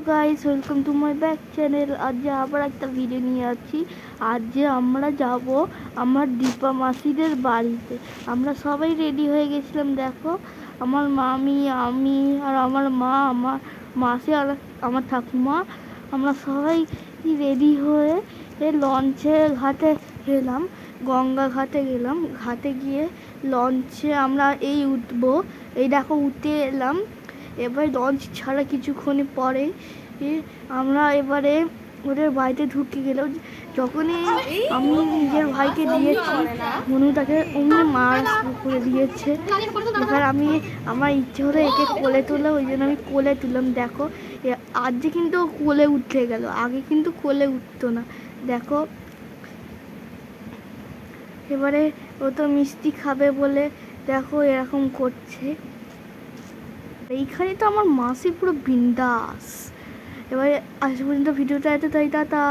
Guys, welcome to my back channel. আজ আবার একটা ভিডিও নিয়ে আছি। আজ আমরা যাব আমার দীপা মাসিদের বাড়িতে। আমরা সবাই রেডি হয়ে গেছিলাম। দেখো, আমার মামি, আমি আর আমার মা, আমার মাসি আর আমার ঠাকুমা, আমরা সবাই রেডি হয়ে লঞ্চে ঘাটে গেলাম। গঙ্গা ঘাটে গেলাম। ঘাটে গিয়ে লঞ্চে আমরা উঠবো। এই দেখো, উঠে এলাম। এবার লঞ্চ ছাড়া কিছুক্ষণ পরে আমরা এবারে ওদের বাড়িতে ঢুকে গেলাম। যখনই আমি নিজের ভাইকে দিয়েছি মনুটাকে, অমনি মার করে দিয়েছে। এবার আমি আমার ইচ্ছে হলো একে কোলে তুললাম, ওই জন্য আমি কোলে তুললাম। দেখো, আজ যে কিন্তু কোলে উঠে গেল, আগে কিন্তু কোলে উঠতো না। দেখো, এবারে ও তো মিষ্টি খাবে বলে দেখো এরকম করছে। এইখানে তো আমার মাসি পুরো বিন্দাস। এবারে আজ পর্যন্ত ভিডিওটা এত, তাই টাটা।